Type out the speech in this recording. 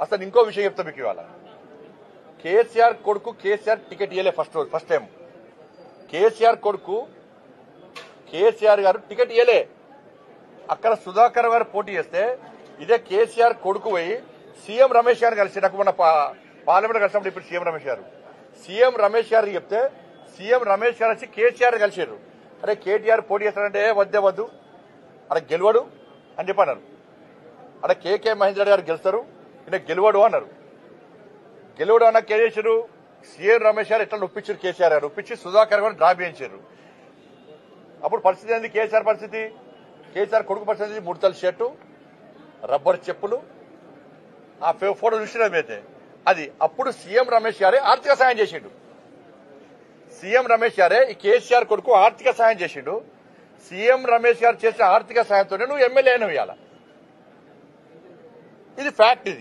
అసలు ఇంకో విషయం చెప్తా మీకు ఇవాళ. కేసీఆర్ కొడుకు కేసీఆర్ టికెట్ ఇవ్వలే ఫస్ట్ టైం. కేసీఆర్ కొడుకు కేసీఆర్ గారు టికెట్ ఇవ్వలే. అక్కడ సుధాకర్ గారు పోటీ చేస్తే ఇదే కేసీఆర్ కొడుకు పోయి సీఎం రమేష్ గారు కలిసి నాకు మొన్న పార్లమెంట్ కలిసినప్పుడు ఇప్పుడు సీఎం రమేష్ గారికి చెప్తే సీఎం రమేష్ గారు వచ్చి కేసీఆర్ కలిసారు. అరే కేటీఆర్ పోటీ చేస్తారంటే వద్దు అక్కడ గెలవడు అని చెప్పి అన్నారు. అక్కడ కేకే మహేందర్ రెడ్డి గారు గెలుస్తారు, ఈయన గెలవడు అన్నారు. గెలవడు అన్న ఏం చేశారు, సీఎం రమేష్ గారు ఎట్లా ఒప్పించారు, కేసీఆర్ గారు ఒప్పించి సుధాకర్ గారు డ్రాప్ చేయించారు. అప్పుడు పరిస్థితి ఏంది, కేసీఆర్ పరిస్థితి, కేసీఆర్ కొడుకు పరిస్థితి ముడతల షర్టు, రబ్బర్ చెప్పులు, ఆ ఫోటో చూసినమైతే అది. అప్పుడు సీఎం రమేష్ గారే ఆర్థిక సాయం చేసిండు. సీఎం రమేష్ గారే ఈ కేసీఆర్ కొడుకు ఆర్థిక సాయం చేసిండు. సీఎం రమేష్ గారు చేసిన ఆర్థిక సాయంతోనే నువ్వు ఎమ్మెల్యే అయినవి. ఇది ఫ్యాక్ట్. ఇది